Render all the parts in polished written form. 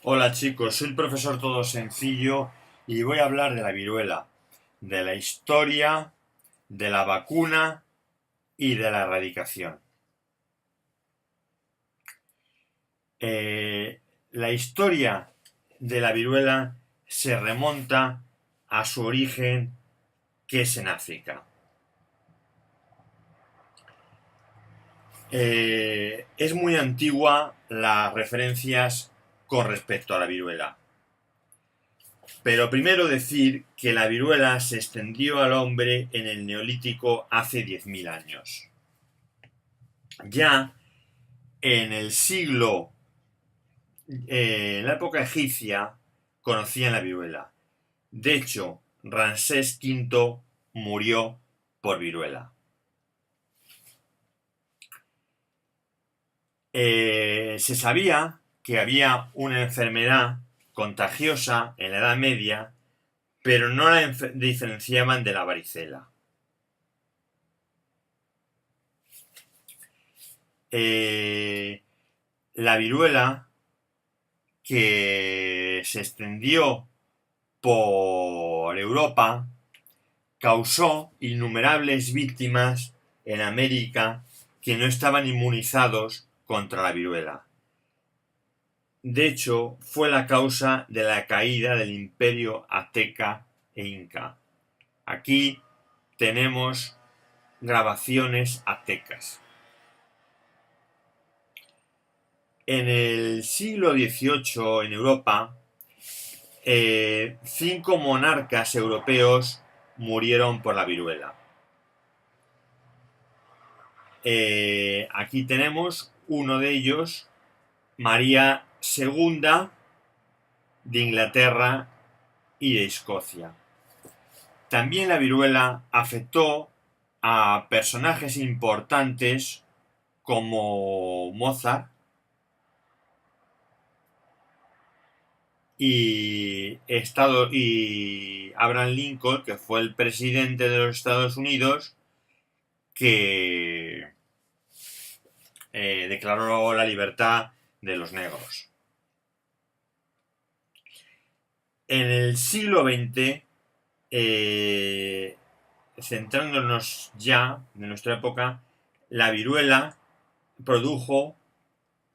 Hola chicos, soy el profesor Todo Sencillo y voy a hablar de la viruela, de la historia, de la vacuna y de la erradicación. La historia de la viruela se remonta a su origen, que es en África. Es muy antigua las referencias con respecto a la viruela. Pero primero decir que la viruela se extendió al hombre en el Neolítico hace 10.000 años. Ya en el siglo, en la época egipcia, conocían la viruela. De hecho, Ramsés V murió por viruela. Se sabía que había una enfermedad contagiosa en la Edad Media, pero no la diferenciaban de la varicela. La viruela, que se extendió por Europa, causó innumerables víctimas en América que no estaban inmunizados contra la viruela. De hecho, fue la causa de la caída del imperio azteca e inca. Aquí tenemos grabaciones aztecas. En el siglo XVIII en Europa, 5 monarcas europeos murieron por la viruela. Aquí tenemos uno de ellos, María II de Inglaterra y de Escocia. También la viruela afectó a personajes importantes como Mozart y Abraham Lincoln, que fue el presidente de los Estados Unidos, que declaró la libertad de los negros. En el siglo XX, centrándonos ya en nuestra época, la viruela produjo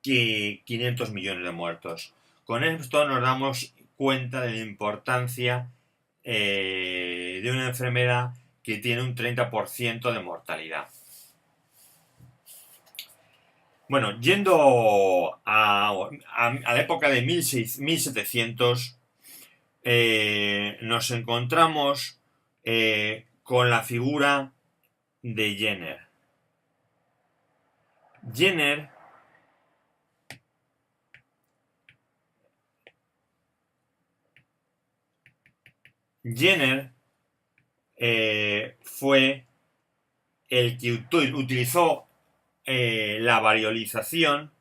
500 millones de muertos. Con esto nos damos cuenta de la importancia de una enfermedad que tiene un 30% de mortalidad. Bueno, yendo a la época de 1700, nos encontramos con la figura de Jenner. Jenner Jenner fue el que utilizó la variolización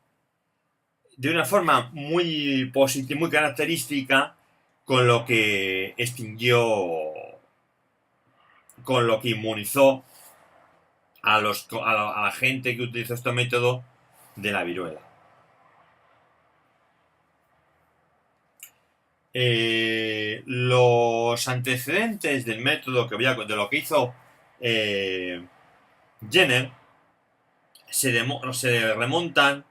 de una forma muy positiva, muy característica, con lo que extinguió, con lo que inmunizó a la gente que utilizó este método de la viruela. Los antecedentes del método de lo que hizo Jenner se remontan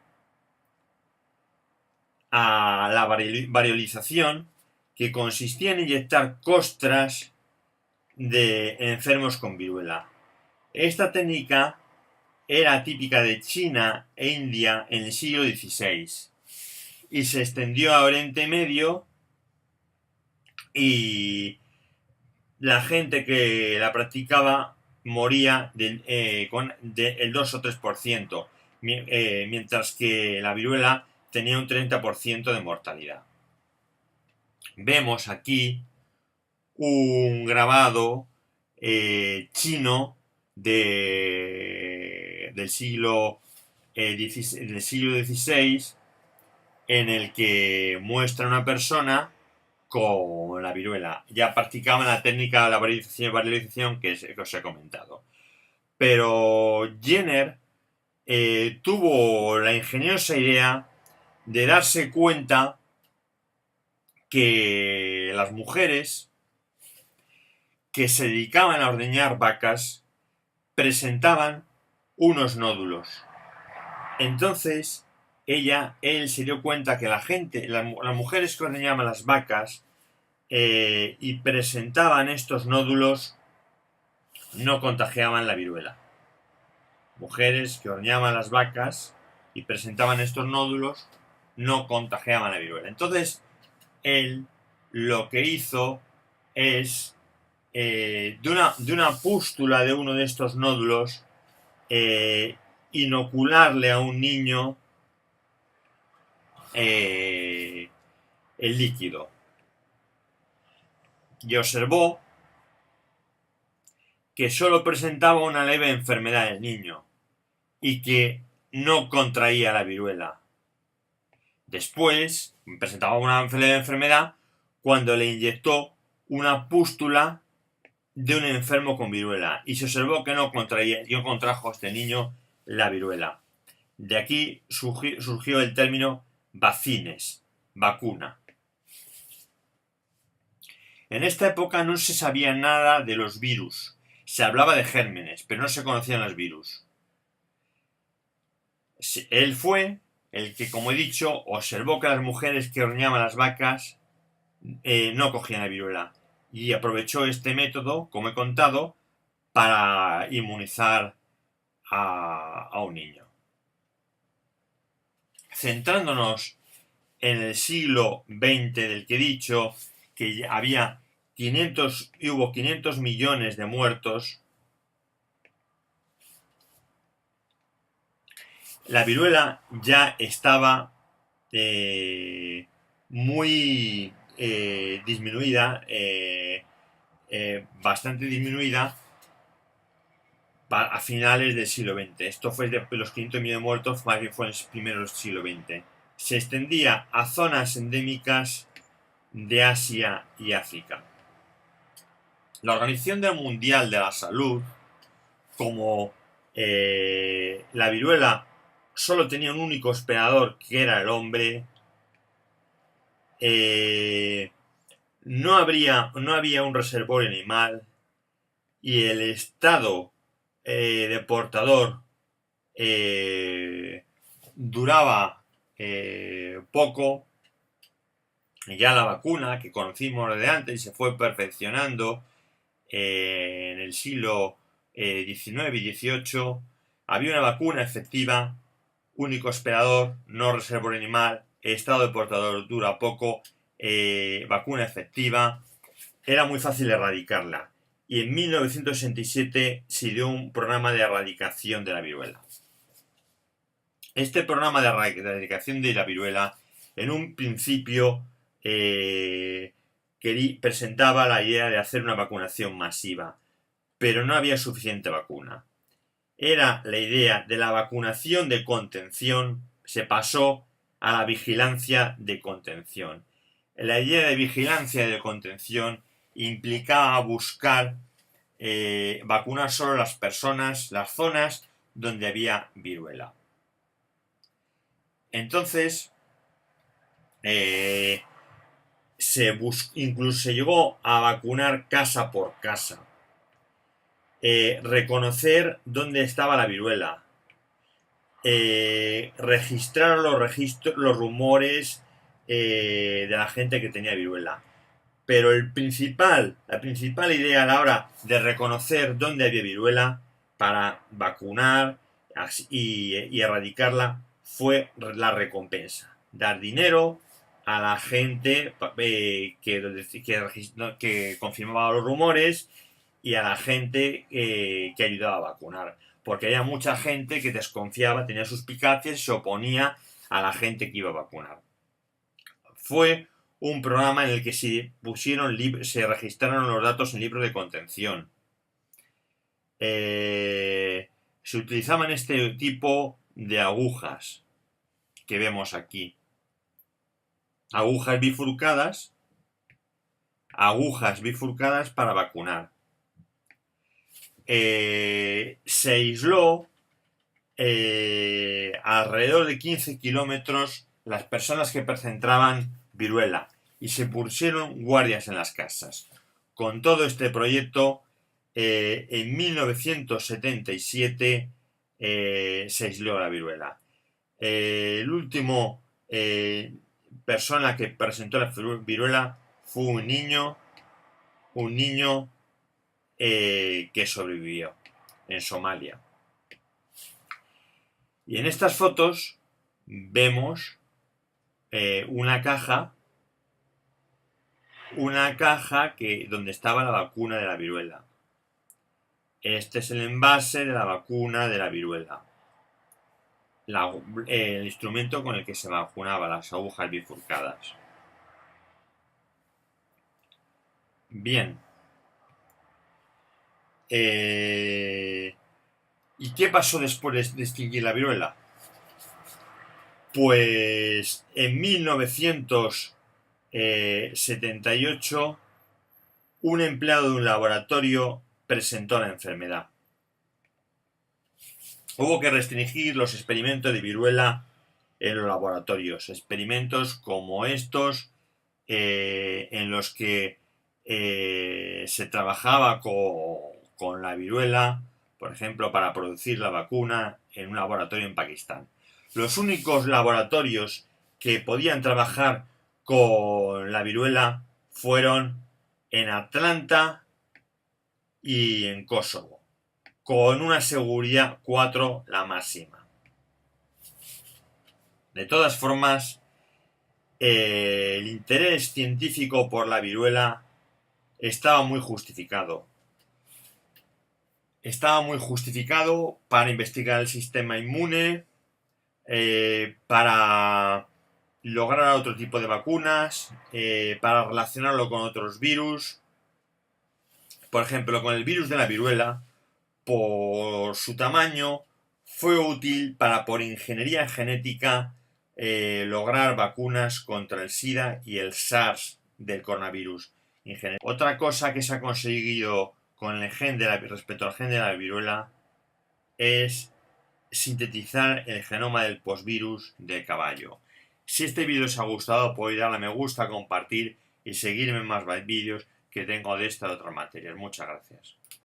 a la variolización, que consistía en inyectar costras de enfermos con viruela. Esta técnica era típica de China e India en el siglo XVI y se extendió a Oriente Medio, y la gente que la practicaba moría con el 2 o 3%, mientras que la viruela tenía un 30% de mortalidad. Vemos aquí un grabado chino del siglo XVI, en el que muestra una persona con la viruela. Ya practicaban la técnica de la variolización que os he comentado. Pero Jenner tuvo la ingeniosa idea de darse cuenta que las mujeres que se dedicaban a ordeñar vacas presentaban unos nódulos. Entonces él se dio cuenta que las mujeres que ordeñaban las vacas y presentaban estos nódulos no contagiaban la viruela. Mujeres que ordeñaban las vacas y presentaban estos nódulos no contagiaban la viruela. Entonces él lo que hizo es de una pústula de uno de estos nódulos inocularle a un niño el líquido, y observó que solo presentaba una leve enfermedad el niño y que no contraía la viruela. Después presentaba una leve enfermedad cuando le inyectó una pústula de un enfermo con viruela y se observó que no contrajo este niño la viruela. De aquí surgió el término vaccines, vacuna. En esta época no se sabía nada de los virus. Se hablaba de gérmenes, pero no se conocían los virus. Él fue el que, como he dicho, observó que las mujeres que ordeñaban las vacas no cogían la viruela y aprovechó este método, como he contado, para inmunizar a un niño. Centrándonos en el siglo XX del que he dicho que hubo 500 millones de muertos, la viruela ya estaba muy disminuida, bastante disminuida a finales del siglo XX. Esto fue de los 500 millones de muertos, más bien fue en el primero del siglo XX. Se extendía a zonas endémicas de Asia y África. La Organización Mundial de la Salud, como la viruela solo tenía un único hospedador, que era el hombre, no había un reservorio animal y el estado de portador duraba poco. Ya la vacuna que conocimos de antes se fue perfeccionando en el siglo XIX y XVIII. Había una vacuna efectiva, único hospedador, no reservorio animal, estado de portador dura poco, vacuna efectiva, era muy fácil erradicarla. Y en 1967 se dio un programa de erradicación de la viruela. Este programa de erradicación de la viruela, en un principio, presentaba la idea de hacer una vacunación masiva, pero no había suficiente vacuna. Era la idea de la vacunación de contención, se pasó a la vigilancia de contención. La idea de vigilancia de contención implicaba buscar vacunar solo las personas, las zonas donde había viruela. Entonces, incluso se llegó a vacunar casa por casa. Reconocer dónde estaba la viruela. Registrar los rumores de la gente que tenía viruela. Pero la principal idea a la hora de reconocer dónde había viruela para vacunar y erradicarla fue la recompensa. Dar dinero a la gente que confirmaba los rumores y a la gente que ayudaba a vacunar. Porque había mucha gente que desconfiaba, tenía suspicacias y se oponía a la gente que iba a vacunar. Fue un programa en el que se registraron los datos en libros de contención. Se utilizaban este tipo de agujas que vemos aquí. Agujas bifurcadas para vacunar. Se aisló alrededor de 15 kilómetros las personas que presentaban viruela y se pusieron guardias en las casas. Con todo este proyecto, en 1977 se aisló la viruela. El último persona que presentó la viruela fue un niño que sobrevivió en Somalia. Y en estas fotos vemos una caja donde estaba la vacuna de la viruela. Este es el envase de la vacuna de la viruela. El instrumento con el que se vacunaba, las agujas bifurcadas. Bien. ¿Y qué pasó después de extinguir la viruela? Pues en 1978 un empleado de un laboratorio presentó la enfermedad. Hubo que restringir los experimentos de viruela en los laboratorios. Experimentos como estos en los que se trabajaba con la viruela, por ejemplo, para producir la vacuna en un laboratorio en Pakistán. Los únicos laboratorios que podían trabajar con la viruela fueron en Atlanta y en Kosovo, con una seguridad 4 la máxima. De todas formas, el interés científico por la viruela estaba muy justificado. Estaba muy justificado para investigar el sistema inmune, para lograr otro tipo de vacunas, para relacionarlo con otros virus. Por ejemplo, con el virus de la viruela, por su tamaño, fue útil para, por ingeniería genética, lograr vacunas contra el SIDA y el SARS del coronavirus. Otra cosa que se ha conseguido con el gen respecto al gen de la viruela es sintetizar el genoma del postvirus del caballo. Si este vídeo os ha gustado, podéis darle a me gusta, compartir y seguirme en más vídeos que tengo de esta y otras materias. Muchas gracias.